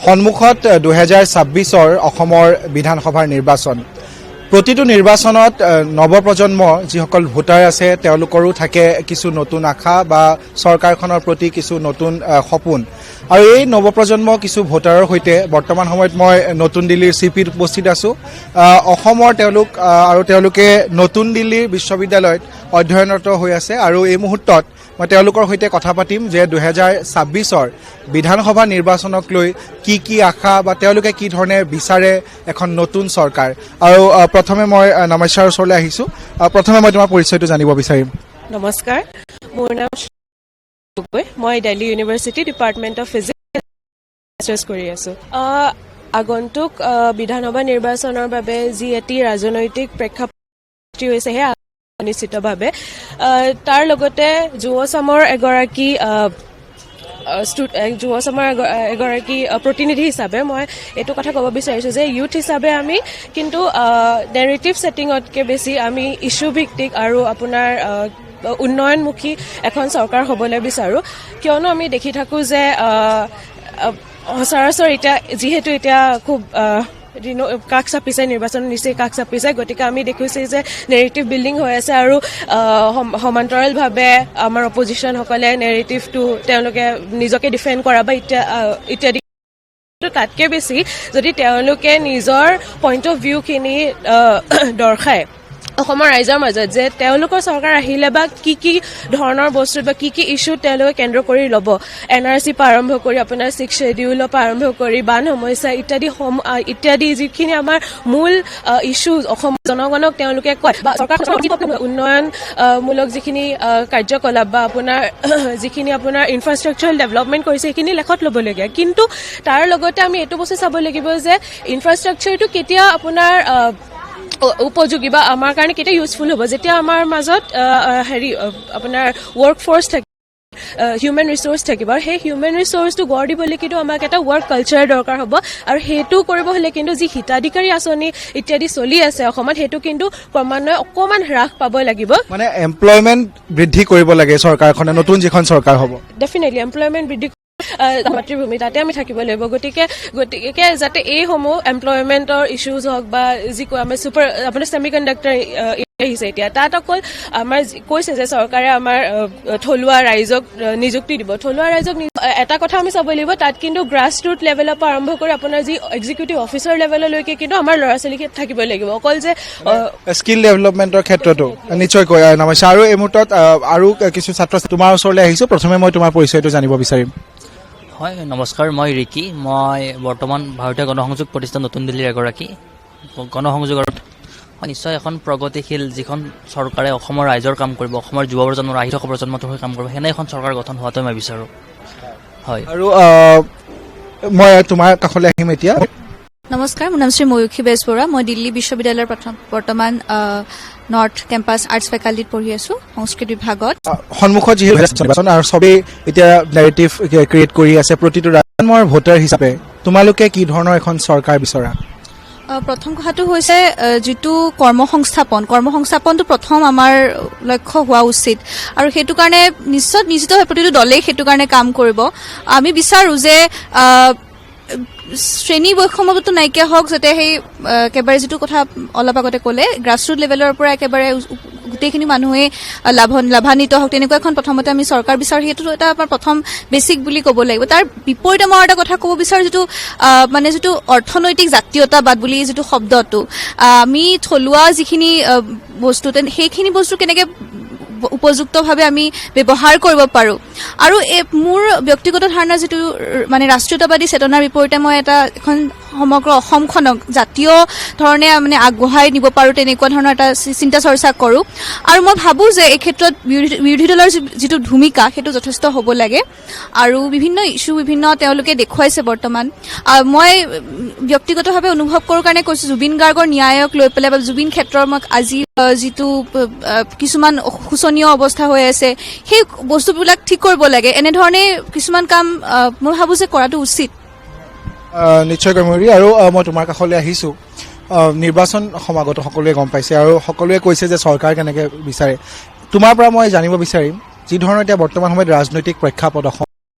সন্মুখত 2026 অসমৰ বিধানসভাৰ নিৰ্বাচন। প্ৰতিটো নিৰ্বাচনত নৱপ্ৰজন্ম যিসকল ভোটাৰ আছে তেওঁলোকৰো থাকে কিছু নতুন আশা বা চৰকাৰখনৰ প্ৰতি কিছু নতুন সপোন। আৰু এই নৱপ্ৰজন্ম কিছু ভোটাৰৰ সৈতে বৰ্তমান সময়ত মই নতুন দিল্লীৰ চিপিত উপস্থিত আছোঁ। অসমৰ তেওঁলোকে নতুন দিল্লীৰ বিশ্ববিদ্যালয়ত অধ্যয়নৰত হৈ আছে আৰু এই মুহূৰ্তত মই তেওঁলোকৰ সৈতে কথা পাতিম যে 2026 বিধানসভা নিৰ্বাচনক লৈ কি আশা বা তেওঁলোকে কি ধৰণে বিচাৰে এখন নতুন চৰকাৰ। আৰু প্ৰথমে মই নমস্কাৰ ওচৰলৈ আহিছোঁ। প্ৰথমে মই তোমাৰ পৰিচয়টো জানিব বিচাৰিম। নমস্কাৰ, মোৰ নাম মই Delhi university department of physics কৰি আছোঁ। আগন্তুক বিধানসভা নিৰ্বাচনৰ বাবে যি এটি ৰাজনৈতিক প্ৰেক্ষাপট হৈছে সেয়া নিশ্চিতভাৱে তাৰ লগতে যুৱ চামৰ এগৰাকী প্ৰতিনিধি হিচাপে মই এইটো কথা ক'ব বিচাৰিছোঁ যে ইউথ হিচাপে আমি কিন্তু নেৰেটিভ ছেটিঙতকৈ বেছি আমি ইছ্যু ভিত্তিক আৰু আপোনাৰ উন্নয়নমুখী এখন চৰকাৰ হ'বলৈ বিচাৰোঁ। কিয়নো আমি দেখি থাকোঁ যে সচৰাচৰ যিহেতু এতিয়া খুব কাষ চাপিছে, নিৰ্বাচন নিশ্চয় কাষ চাপিছে, গতিকে আমি দেখিছোঁ যে নেৰেটিভ বিল্ডিং হৈ আছে আৰু সমান্তৰালভাৱে আমাৰ অপজিশ্যনসকলে নেৰেটিভটো তেওঁলোকে নিজকে ডিফেণ্ড কৰা বা ইত্যাদি। তাতকৈ বেছি যদি তেওঁলোকে নিজৰ পইণ্ট অফ ভিউখিনি দৰ্শায় অসমৰ ৰাইজৰ মাজত যে তেওঁলোকৰ চৰকাৰ আহিলে বা কি ধৰণৰ বস্তু বা কি ইছ্যুত তেওঁলোকে কেন্দ্ৰ কৰি ল'ব, NRC পৰা আৰম্ভ কৰি আপোনাৰ 6 শ্বেডিউলৰ পৰা আৰম্ভ কৰি বান সমস্যা ইত্যাদি যিখিনি আমাৰ মূল ইছ্যু অসমৰ জনগণক তেওঁলোকে কয় বা চৰকাৰখনৰ উন্নয়নমূলক যিখিনি কাৰ্যকলাপ বা আপোনাৰ যিখিনি আপোনাৰ ইনফ্ৰাষ্ট্ৰাকচাৰেল ডেভেলপমেণ্ট কৰিছে সেইখিনি লেখত ল'বলগীয়া। কিন্তু তাৰ লগতে আমি এইটো বস্তু চাব লাগিব যে ইনফ্ৰাষ্ট্ৰাকচাৰটো কেতিয়া আপোনাৰ উপযোগী বা আমাৰ কাৰণে কেতিয়া ইউজফুল হ'ব, যেতিয়া আমাৰ মাজত আপোনাৰ ৱৰ্ক ফ'ৰ্চ থাকিব, হিউমেন ৰিচ'ৰ্চ থাকিব। আৰু সেই হিউমেন ৰিচ'ৰ্চটো গঢ় দিবলৈ কিন্তু আমাক এটা ৱৰ্ক কালচাৰ দৰকাৰ হ'ব। আৰু সেইটো কৰিব হ'লে কিন্তু যি হিতাধিকাৰী আঁচনি ইত্যাদি চলি আছে অসমত সেইটো কিন্তু ক্ৰমান্বয়ে অকণমান হ্ৰাস পাব লাগিব। মানে এমপ্লয়মেণ্ট বৃদ্ধি কৰিব লাগে চৰকাৰখনে, নতুন যিখন চৰকাৰ হ'ব। ডেফিনেটলি এমপ্লয়মেণ্ট বৃদ্ধি মাতৃভূমি তাতে আমি থাকিব লাগিব। গতিকে যাতে এইসমূহ এমপ্লয়মেণ্টৰ ইছ্যুজ হওক বা যি কয় আমাৰ আপোনাৰ ছেমি কণ্ডাক্টৰ আহিছে এতিয়া তাত অকল আমাৰ কৈছে যে চৰকাৰে আমাৰ থলুৱা ৰাইজক নিযুক্তি দিব। থলুৱা ৰাইজক এটা কথা আমি চাব লাগিব, তাত কিন্তু গ্ৰাছ ৰুট লেভেলৰ পৰা আৰম্ভ কৰি আপোনাৰ যি এক্সিকিউটিভ অফিচাৰ লেভেললৈকে কিন্তু আমাৰ ল'ৰা ছোৱালী থাকিব লাগিব। অকল যে স্কিল ডেভেলপমেণ্টৰ ক্ষেত্ৰতো নিশ্চয়কৈ নমস্কাৰ। আৰু এই মুহূৰ্তত আৰু কিছু ছাত্ৰ তোমাৰ ওচৰলৈ আহিছোঁ। প্ৰথমে মই তোমাৰ পৰিচয়টো জানিব বিচাৰিম। হয়, নমস্কাৰ, মই ৰিকি। মই বৰ্তমান ভাৰতীয় গণসংযোগ প্ৰতিষ্ঠান নতুন দিল্লীৰ এগৰাকী গণসংযোগৰ নিশ্চয় এখন প্ৰগতিশীল যিখন চৰকাৰে অসমৰ ৰাইজৰ কাম কৰিব, অসমৰ যুৱ প্ৰজন্মৰ আহি থকা প্ৰজন্মটোৰ হৈ কাম কৰিব, সেনে এখন চৰকাৰ গঠন হোৱাটো মই বিচাৰোঁ। হয়, আৰু মই তোমাৰ কাষলৈ আহিম এতিয়া। নমস্কাৰ, মোৰ নাম শ্ৰী ময়ূখী বেজবৰুৱা। মই দিল্লী বিশ্ববিদ্যালয়ৰ বৰ্তমান নৰ্থ কেম্পাছ আৰ্টছ ফেকাল্টিত পঢ়ি আছোঁ, সংস্কৃত বিভাগত। সন্মুখত যিহেতু আৰু চবেই এতিয়া নেৰেটিভ ক্ৰিয়েট কৰি আছে, প্ৰতিটো ৰাজ্যৰ ভোটাৰ হিচাপে তোমালোকে কি ধৰণৰ এখন চৰকাৰ বিচৰা? প্ৰথম কথাটো হৈছে যিটো কৰ্মসংস্থাপনটো প্ৰথম আমাৰ লক্ষ্য হোৱা উচিত। আৰু সেইটো কাৰণে নিশ্চিতভাৱে প্ৰতিটো দলেই সেইটো কাৰণে কাম কৰিব। আমি বিচাৰোঁ যে শ্ৰেণী বৈষম্যটো নাইকিয়া হওক, যাতে সেই একেবাৰে যিটো কথা অলপ আগতে ক'লে গ্ৰাছৰুট লেভেলৰ পৰা একেবাৰে গোটেইখিনি মানুহে লাভান্বিত হওক, তেনেকুৱা এখন প্ৰথমতে আমি চৰকাৰ বিচাৰোঁ। সেইটো এটা আমাৰ প্ৰথম বেছিক বুলি ক'ব লাগিব। তাৰ বিপৰীতে মই এটা কথা ক'ব বিচাৰোঁ, যিটো অৰ্থনৈতিক জাতীয়তাবাদ বুলি যিটো শব্দটো, আমি থলুৱা যিখিনি বস্তু সেইখিনি বস্তু কেনেকৈ উপযুক্তভাৱে আমি ব্যৱহাৰ কৰিব পাৰোঁ। আৰু মোৰ ব্যক্তিগত ধাৰণা যিটো মানে ৰাষ্ট্ৰীয়তাবাদী চেতনাৰ বিপৰীতে মই এখন সমগ্ৰ অসমখনক জাতীয় ধৰণে মানে আগবঢ়াই নিব পাৰোঁ, তেনেকুৱা ধৰণৰ এটা চিন্তা চৰ্চা কৰোঁ। আৰু মই ভাবোঁ যে এই ক্ষেত্ৰত বিৰোধী দলৰ যিটো ভূমিকা সেইটো যথেষ্ট হ'ব লাগে। আৰু বিভিন্ন ইছ্যু তেওঁলোকে দেখুৱাইছে বৰ্তমান। মই ব্যক্তিগতভাৱে অনুভৱ কৰোঁ কাৰণে কৈছোঁ, জুবিন গাৰ্গৰ ন্যায়ক লৈ পেলাই বা জুবিন ক্ষেত্ৰৰ আজি যিটো কিছুমান শোচনীয় অৱস্থা হৈ আছে সেই বস্তুবিলাক ঠিক কৰিব লাগে। এনেধৰণে কিছুমান কাম মই ভাবোঁ যে কৰাটো উচিত। নিশ্চয়কৈ ময়ূৰী। আৰু মই তোমাৰ কাষলৈ আহিছোঁ। নিৰ্বাচন সমাগত সকলোৱে গম পাইছে আৰু সকলোৱে কৈছে যে চৰকাৰ কেনেকৈ বিচাৰে। তোমাৰ পৰা মই জানিব বিচাৰিম, যি ধৰণৰ এতিয়া বৰ্তমান সময়ত ৰাজনৈতিক প্ৰেক্ষাপট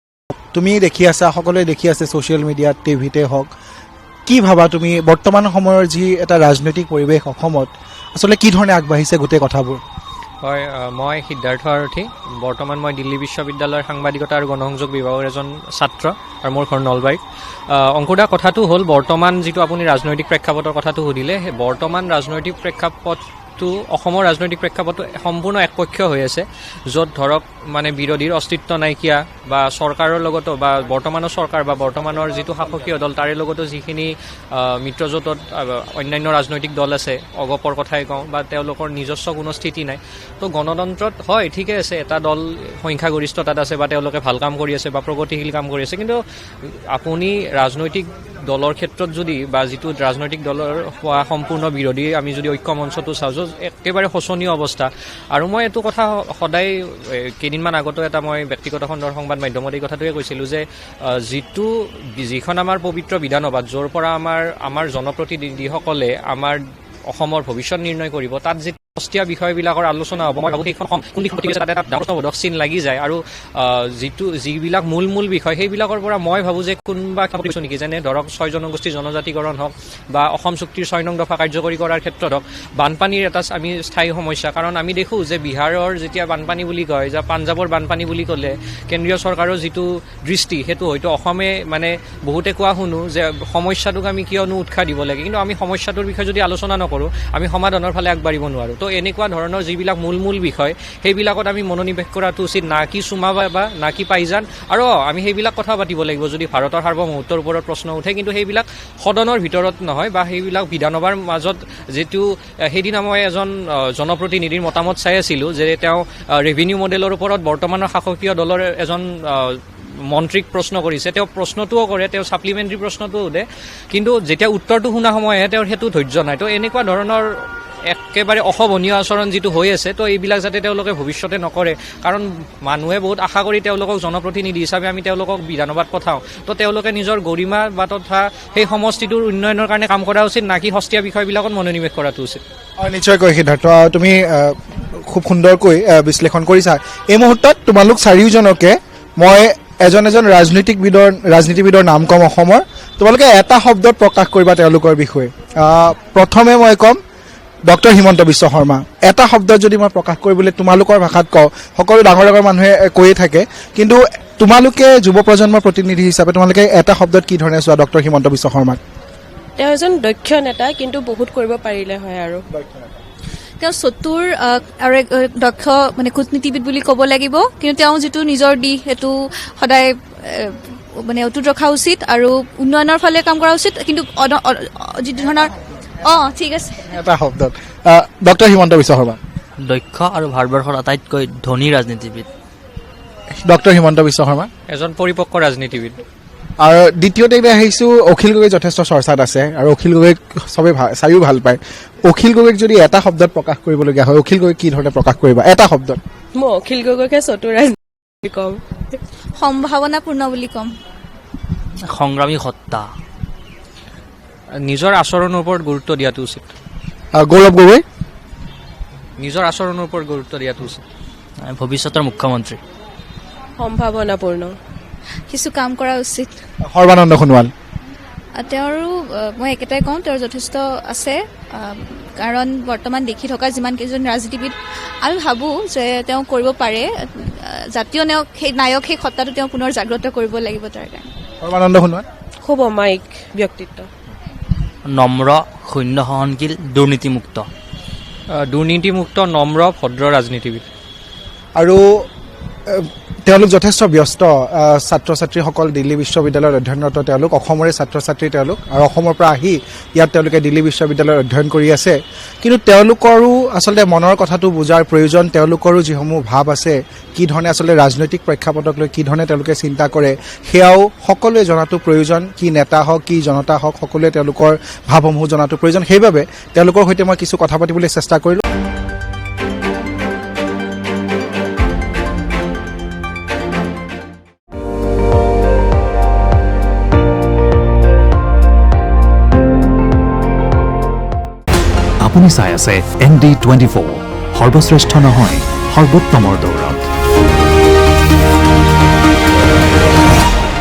তুমি দেখি আছা, সকলোৱে দেখি আছে ছ'চিয়েল মিডিয়াত, টিভিতে হওক, কি ভাবা তুমি বৰ্তমান সময়ৰ যি এটা ৰাজনৈতিক পৰিৱেশ অসমত আচলতে কি ধৰণে আগবাঢ়িছে গোটেই কথাবোৰ? হয়, মই সিদ্ধাৰ্থ আৰথী। বৰ্তমান মই দিল্লী বিশ্ববিদ্যালয়ৰ সাংবাদিকতা আৰু গণসংযোগ বিভাগৰ এজন ছাত্ৰ আৰু মোৰ ঘৰ নলবাৰীত। অংকুৰদা, কথাটো হ'ল বৰ্তমান যিটো আপুনি ৰাজনৈতিক প্ৰেক্ষাপটৰ কথাটো সুধিলে, সেই বৰ্তমান ৰাজনৈতিক প্ৰেক্ষাপটটো অসমৰ ৰাজনৈতিক প্ৰেক্ষাপটটো সম্পূৰ্ণ একপক্ষীয় হৈ আছে, য'ত ধৰক মানে বিৰোধীৰ অস্তিত্ব নাইকিয়া বা চৰকাৰৰ লগতো বা বৰ্তমানৰ চৰকাৰ বা বৰ্তমানৰ যিটো শাসকীয় দল তাৰে লগতো যিখিনি মিত্ৰজোঁটত অন্যান্য ৰাজনৈতিক দল আছে, অগপৰ কথাই কওঁ, বা তেওঁলোকৰ নিজস্ব কোনো স্থিতি নাই। তো গণতন্ত্ৰত হয় ঠিকে আছে, এটা দল সংখ্যাগৰিষ্ঠতাত আছে বা তেওঁলোকে ভাল কাম কৰি আছে বা প্ৰগতিশীল কাম কৰি আছে, কিন্তু আপুনি ৰাজনৈতিক দলৰ ক্ষেত্ৰত যদি বা যিটো ৰাজনৈতিক দলৰ হোৱা সম্পূৰ্ণ বিৰোধী আমি যদি ঐক্য মঞ্চটো চাওঁ, একেবাৰে শোচনীয় অৱস্থা। আৰু মই এইটো কথা সদায় কেইদিনমান আগতো এটা মই ব্যক্তিগত খণ্ডৰ সংবাদ মাধ্যমত এই কথাটোৱে কৈছিলোঁ যে যিখন আমাৰ পবিত্ৰ বিধানসভা, য'ৰ পৰা আমাৰ জনপ্ৰতিনিধিসকলে আমাৰ অসমৰ ভৱিষ্যত নিৰ্ণয় কৰিব, তাত যি সস্তীয়া বিষয়বিলাকৰ আলোচনা হ'ব, মই ভাবোঁ সেইখন তাতে এটা ডাঙৰ চিন লাগি যায়। আৰু যিবিলাক মূল বিষয় সেইবিলাকৰ পৰা মই ভাবোঁ যে কোনোবা কিছু নেকি, যেনে ধৰক 6 জনগোষ্ঠীৰ জনজাতিকৰণ হওক বা অসম চুক্তিৰ 6 নং দফা কাৰ্যকৰী কৰাৰ ক্ষেত্ৰত হওক, বানপানীৰ এটা আমি স্থায়ী সমস্যা। কাৰণ আমি দেখোঁ যে বিহাৰৰ যেতিয়া বানপানী বুলি কয়, যে পাঞ্জাৱৰ বানপানী বুলি ক'লে কেন্দ্ৰীয় চৰকাৰৰ যিটো দৃষ্টি, সেইটো হয়তো অসমে মানে বহুতে কোৱা শুনো যে সমস্যাটোক আমি কিয়নো উৎসাহ দিব লাগে, কিন্তু আমি সমস্যাটোৰ বিষয়ে যদি আলোচনা নকৰোঁ আমি সমাধানৰ ফালে আগবাঢ়িব নোৱাৰোঁ। তো এনেকুৱা ধৰণৰ যিবিলাক মূল বিষয় সেইবিলাকত আমি মনোনিৱেশ কৰাটো উচিত, না কি চুমা বা না কি পাইজান। আৰু আমি সেইবিলাক কথা পাতিব লাগিব যদি ভাৰতৰ সাৰ্বভৌমত্বৰ ওপৰত প্ৰশ্ন উঠে, কিন্তু সেইবিলাক সদনৰ ভিতৰত নহয় বা সেইবিলাক বিধানসভাৰ মাজত। যিটো সেইদিনা মই এজন জনপ্ৰতিনিধিৰ মতামত চাই আছিলোঁ যে তেওঁ ৰেভিনিউ মডেলৰ ওপৰত বৰ্তমানৰ শাসকীয় দলৰ এজন মন্ত্ৰীক প্ৰশ্ন কৰিছে, তেওঁ প্ৰশ্নটোও কৰে, তেওঁ ছাপ্লিমেণ্টাৰী প্ৰশ্নটোও সোধে, কিন্তু যেতিয়া উত্তৰটো শুনা সময়হে তেওঁৰ সেইটো ধৈৰ্য নাই। তো এনেকুৱা ধৰণৰ একেবাৰে অশোভনীয় আচৰণ যিটো হৈ আছে, তো এইবিলাক যাতে তেওঁলোকে ভৱিষ্যতে নকৰে, কাৰণ মানুহে বহুত আশা কৰি তেওঁলোকক জনপ্ৰতিনিধি হিচাপে আমি তেওঁলোকক বিধানসভাত পঠাওঁ। তো তেওঁলোকে নিজৰ গৰিমা বা তথা সেই সমষ্টিটোৰ উন্নয়নৰ কাৰণে কাম কৰা উচিত, নাকি সস্তীয়া বিষয়বিলাকত মনোনিৱেশ কৰাটো উচিত। নিশ্চয়কৈ সিদ্ধাৰ্থ, তুমি খুব সুন্দৰকৈ বিশ্লেষণ কৰিছা। এই মুহূৰ্তত তোমালোক চাৰিওজনকে মই এজন ৰাজনীতিবিদৰ নাম ক'ম অসমৰ, তোমালোকে এটা শব্দত প্ৰকাশ কৰিবা তেওঁলোকৰ বিষয়ে। প্ৰথমে মই ক'ম ডক্টৰ হিমন্ত বিশ্ব শৰ্মা। এটা শব্দত যদি মই প্ৰকাশ কৰিবলৈ তোমালোকৰ ভাষাত কওঁ, সকলো ডাঙৰ মানুহে কৈয়ে থাকে, কিন্তু তোমালোকে যুৱ প্ৰজন্মৰ প্ৰতিনিধি হিচাপে তোমালোকে এটা শব্দত কি ধৰণে চোৱা ডক্টৰ হিমন্ত বিশ্ব শৰ্মাক? তেওঁ এজন দক্ষ নেতা, কিন্তু বহুত কৰিব পাৰিলে হয়। আৰু তেওঁ চতুৰ আৰু দক্ষ মানে কূটনীতিবিদ বুলি ক'ব লাগিব, কিন্তু তেওঁ যিটো নিজৰ দিশ সেইটো সদায় মানে অটুট ৰখা উচিত আৰু উন্নয়নৰ ফালে কাম কৰা উচিত, কিন্তু যিটো ধৰণৰ ঠিক আছে এটা শব্দত ডক্টৰ হিমন্ত বিশ্ব শৰ্মা। দক্ষ আৰু ভাৰতবৰ্ষৰ আটাইতকৈ ধনী ৰাজনীতিবিদ ডক্টৰ হিমন্ত বিশ্ব শৰ্মা এজন পৰিপক্ক ৰাজনীতিবিদ। আৰু দ্বিতীয়তে এতিয়া আহিছোঁ অখিল গগৈ যথেষ্ট চৰ্চাত আছে আৰু অখিল গগৈক চবেই চাইও ভাল পায়। অখিল গগৈক যদি এটা শব্দত প্ৰকাশ কৰিবলগীয়া হয়, অখিল গগৈক কি ধৰণে প্ৰকাশ কৰিবা এটা শব্দত? মই অখিল গগৈকে চতুৰ ৰাজনীতি ক'ম, সম্ভাৱনাপূৰ্ণ বুলি ক'ম, সংগ্ৰামী সত্তা, নিজৰ আচৰণৰ ওপৰত গুৰুত্ব দিয়াটো উচিত। গৌৰৱ গগৈ নিজৰ আচৰণৰ ওপৰত গুৰুত্ব দিয়াটো উচিত। ভৱিষ্যতৰ মুখ্যমন্ত্ৰী, সম্ভাৱনাপূৰ্ণ, কিছু কাম কৰা উচিত। সৰ্বানন্দ সোণোৱাল তেওঁৰো মই একেটাই কওঁ, তেওঁৰ যথেষ্ট আছে, কাৰণ বৰ্তমান দেখি থকা যিমান কেইজন ৰাজনীতিবিদ আমি ভাবোঁ যে তেওঁ কৰিব পাৰে। জাতীয় নায়ক সেই সত্তাটো তেওঁ পুনৰ জাগ্ৰত কৰিব লাগিব। তাৰ কাৰণে সৰ্বানন্দ সোণোৱাল খুব অমায়িক ব্যক্তিত্ব, নম্ৰ, শূন্য সহনশীল, দুৰ্নীতিমুক্ত, নম্ৰ, ভদ্ৰ ৰাজনীতিবিদ। আৰু তেওঁলোক যথেষ্ট ব্যস্ত, ছাত্ৰ ছাত্ৰীসকল দিল্লী বিশ্ববিদ্যালয়ত অধ্যয়নৰত, তেওঁলোক অসমৰে ছাত্ৰ ছাত্ৰী তেওঁলোক, আৰু অসমৰ পৰা আহি ইয়াত তেওঁলোকে দিল্লী বিশ্ববিদ্যালয়ত অধ্যয়ন কৰি আছে। কিন্তু তেওঁলোকৰো আচলতে মনৰ কথাটো বুজাৰ প্ৰয়োজন, তেওঁলোকৰো যিসমূহ ভাৱ আছে, কি ধৰণে আচলতে ৰাজনৈতিক প্ৰেক্ষাপটক লৈ কি ধৰণে তেওঁলোকে চিন্তা কৰে, সেয়াও সকলোৱে জনাটো প্ৰয়োজন। কি নেতা হওক কি জনতা হওক, সকলোৱে তেওঁলোকৰ ভাৱসমূহ জনাটো প্ৰয়োজন। সেইবাবে তেওঁলোকৰ সৈতে মই কিছু কথা পাতিবলৈ চেষ্টা কৰিলোঁ। আপুনি চাই আছে ND24, সৰ্বশ্ৰেষ্ঠ নহয় সৰ্বোত্তমৰ দৌৰত।